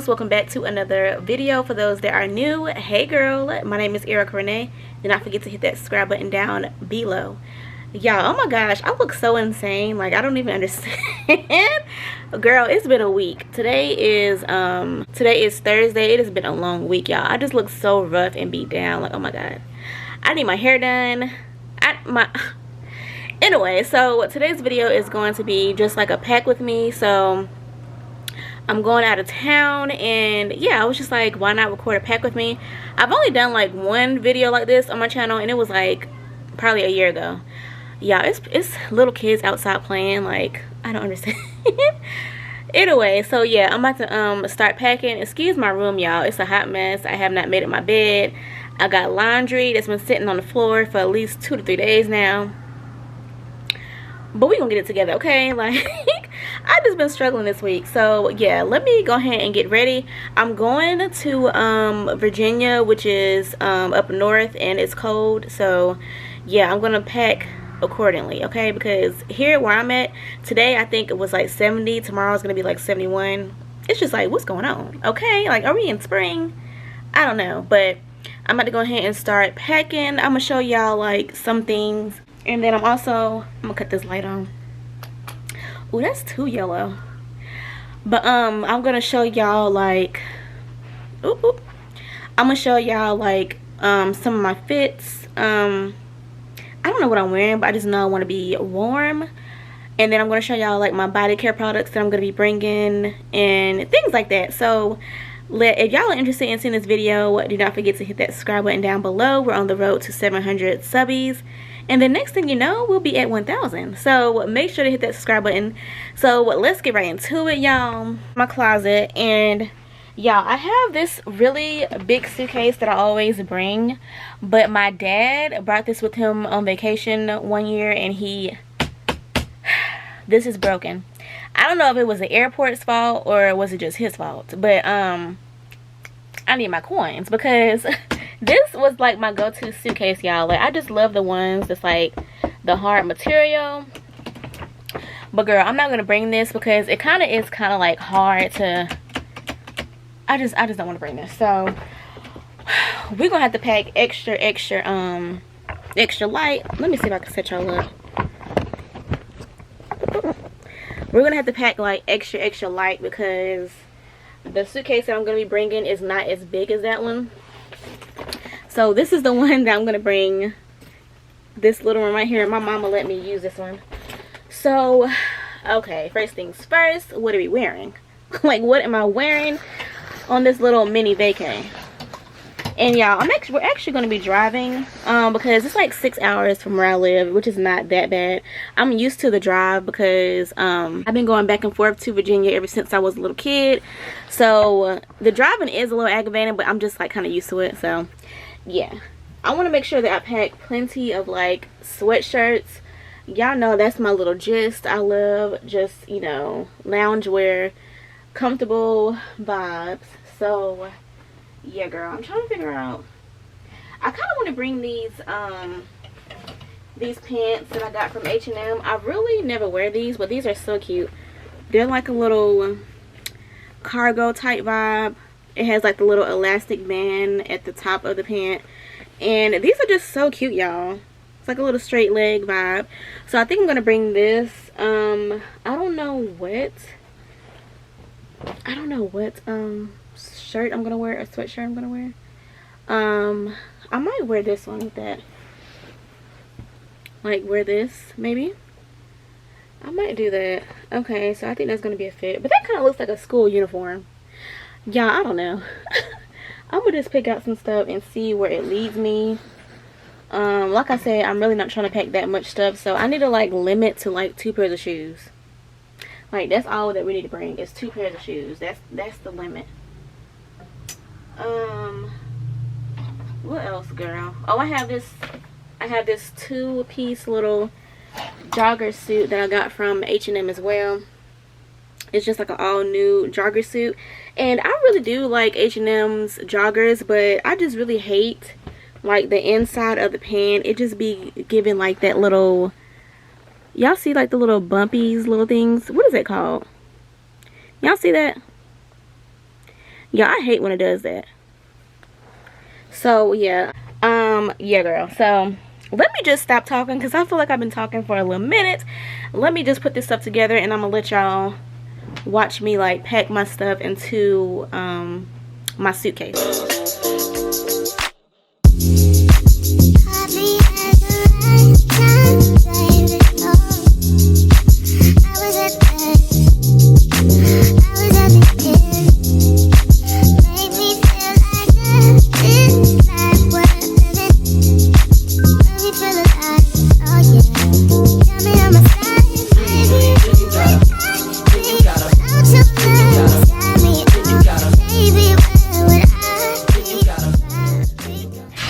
loves, welcome back to another video. For those that are new, hey girl, my name is eri.reneee. Do not forget to hit that subscribe button down below. Y'all, oh my gosh, I look so insane, like I don't even understand. Girl, it's been a week. Today is Thursday. It has been a long week, y'all. I just look so rough and beat down, like oh my god. I need my hair done. Anyway, so today's video is going to be just like a pack with me. So I'm going out of town, and yeah, I was just like, why not record a pack with me? I've only done like one video like this on my channel, and it was like probably a year ago. Yeah, it's little kids outside playing, like I don't understand. Anyway, so yeah, I'm about to start packing. Excuse my room, y'all, it's a hot mess. I have not made it my bed. I got laundry that's been sitting on the floor for at least 2 to 3 days now, but we gonna get it together, okay? Like I've just been struggling this week. So yeah, let me go ahead and get ready. I'm going to Virginia, which is up north, and it's cold. So yeah, I'm gonna pack accordingly, okay? Because here where I'm at today, I think it was like 70. Tomorrow's gonna be like 71. It's just like, what's going on? Okay, like, are we in spring? I don't know, but I'm about to go ahead and start packing. I'm gonna show y'all like some things, and then I'm gonna cut this light on. Oh, that's too yellow. But I'm gonna show y'all like I'm gonna show y'all like some of my fits. I don't know what I'm wearing, but I just know I want to be warm. And then I'm gonna show y'all like my body care products that I'm gonna be bringing and things like that. So if y'all are interested in seeing this video, do not forget to hit that subscribe button down below. We're on the road to 700 subbies, and the next thing you know, we'll be at 1,000. So make sure to hit that subscribe button. So let's get right into it, y'all. My closet, and y'all, I have this really big suitcase that I always bring, but my dad brought this with him on vacation one year, and this is broken. I don't know if it was the airport's fault or was it just his fault, but I need my coins, because this was like my go-to suitcase, y'all. Like I just love the ones that's like the hard material. But girl, I'm not gonna bring this because it kind of is like hard to, I just don't want to bring this. So we're gonna have to pack extra light. Let me see if I can set y'all up. We're gonna have to pack like extra light, because the suitcase that I'm gonna be bringing is not as big as that one. So this is the one that I'm gonna bring, this little one right here. My mama let me use this one. So okay, first things first, what are we wearing? Like, what am I wearing on this little mini vacay? And y'all, we're actually going to be driving because it's like 6 hours from where I live, which is not that bad. I'm used to the drive because I've been going back and forth to Virginia ever since I was a little kid. So the driving is a little aggravating, but I'm just like kind of used to it. So yeah, I want to make sure that I pack plenty of like sweatshirts. Y'all know that's my little gist. I love just, you know, loungewear, comfortable vibes. So yeah, girl, I'm trying to figure out, I kind of want to bring these pants that I got from H&M. I really never wear these, but these are so cute. They're like a little cargo type vibe. It has like the little elastic band at the top of the pant, and these are just so cute, y'all. It's like a little straight leg vibe. So I think I'm gonna bring this. I don't know what shirt I'm gonna wear, a sweatshirt I'm gonna wear. I might wear this one with that, like wear this maybe. I might do that. Okay, so I think that's gonna be a fit, but that kind of looks like a school uniform. Yeah, I don't know. I'm gonna just pick out some stuff and see where it leads me. Like I said, I'm really not trying to pack that much stuff, so I need to like limit to like 2 pairs of shoes. Like that's all that we need to bring is 2 pairs of shoes. That's the limit. What else, girl? Oh, I have this 2-piece little jogger suit that I got from H&M as well. It's just like an all new jogger suit, and I really do like H&M's joggers, but I just really hate like the inside of the pant. It just be giving like that little, y'all see like the little bumpies, little things, what is it called? Y'all see that? Yeah, I hate when it does that. So yeah, yeah, girl. So let me just stop talking because I feel like I've been talking for a little minute. Let me just put this stuff together, and I'm gonna let y'all watch me like pack my stuff into my suitcase.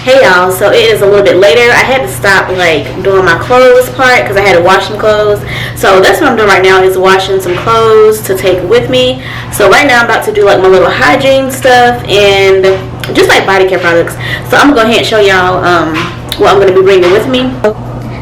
Hey y'all, so it is a little bit later. I had to stop like doing my clothes part because I had to wash some clothes. So that's what I'm doing right now, is washing some clothes to take with me. So right now I'm about to do like my little hygiene stuff and just like body care products. So I'm gonna go ahead and show y'all what I'm gonna be bringing with me.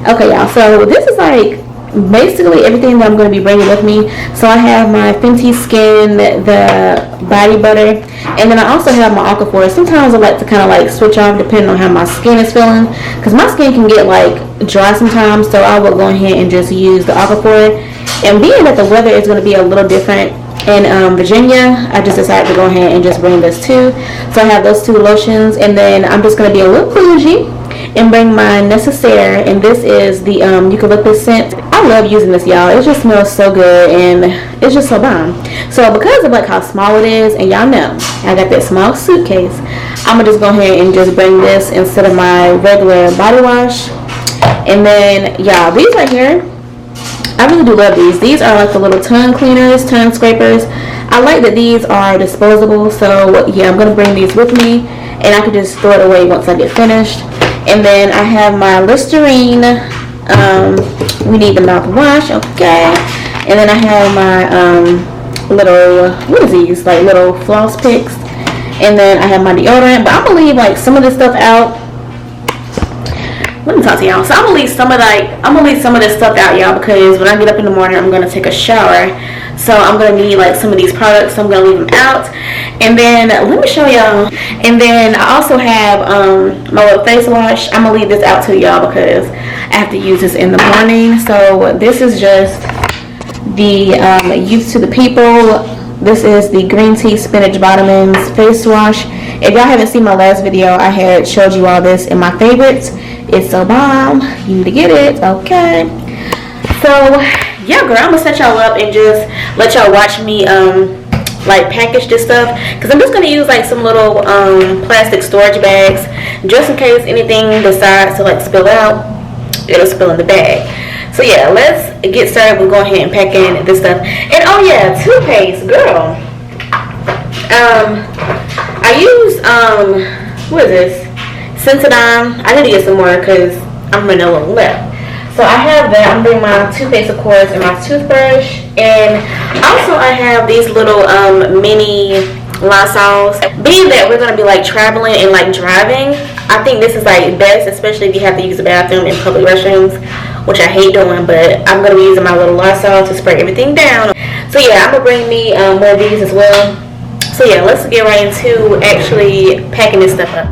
Okay y'all, so this is like basically everything that I'm going to be bringing with me. So I have my Fenty Skin, the body butter, and then I also have my Aquaphor. Sometimes I like to kind of like switch off depending on how my skin is feeling, because my skin can get like dry sometimes, so I will go ahead and just use the Aquaphor. And being that the weather is going to be a little different in Virginia, I just decided to go ahead and just bring this too. So I have those two lotions, and then I'm just going to be a little bougie and bring my necessaire, and this is the eucalyptus scent. I love using this, y'all. It just smells so good and it's just so bomb. So because of like how small it is, and y'all know I got that small suitcase, I'm gonna just go ahead and just bring this instead of my regular body wash. And then y'all, these right here, I really do love these. These are like the little tongue cleaners, tongue scrapers. I like that these are disposable, so yeah, I'm gonna bring these with me and I can just throw it away once I get finished. And then I have my Listerine, we need the mouthwash, okay. And then I have my little, what is these, like little floss picks. And then I have my deodorant, but I'm gonna leave like some of this stuff out. Let me talk to y'all. So I'm gonna leave some of this stuff out, y'all, because when I get up in the morning, I'm gonna take a shower. So I'm gonna need like some of these products, so I'm gonna leave them out. And then let me show y'all. And then I also have my little face wash. I'm gonna leave this out too, y'all, because I have to use this in the morning. So this is just the Youth to the People. This is the green tea spinach vitamins face wash. If y'all haven't seen my last video, I had showed you all this in my favorites. It's so bomb. You need to get it, okay? So yeah, girl, I'm gonna set y'all up and just let y'all watch me like package this stuff, because I'm just gonna use like some little plastic storage bags just in case anything decides to like spill out, it'll spill in the bag. So yeah, let's get started with going ahead and packing this stuff. And oh yeah, toothpaste, girl. I use what is this? Sensodyne. I need to get some more because I'm running a little left. So I have that. I'm bringing my toothpaste, of course, and my toothbrush. And also I have these little mini Lysols. Being that we're going to be like traveling and like driving, I think this is like best, especially if you have to use the bathroom in public restrooms, which I hate doing, but I'm going to be using my little Lysol to spray everything down. So yeah, I'm going to bring me more of these as well. So yeah, let's get right into actually packing this stuff up.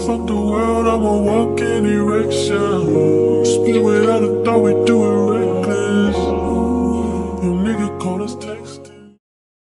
Fuck the world, I'ma walk in erection. Spin without a thought, we do it reckless. Your nigga call us texting.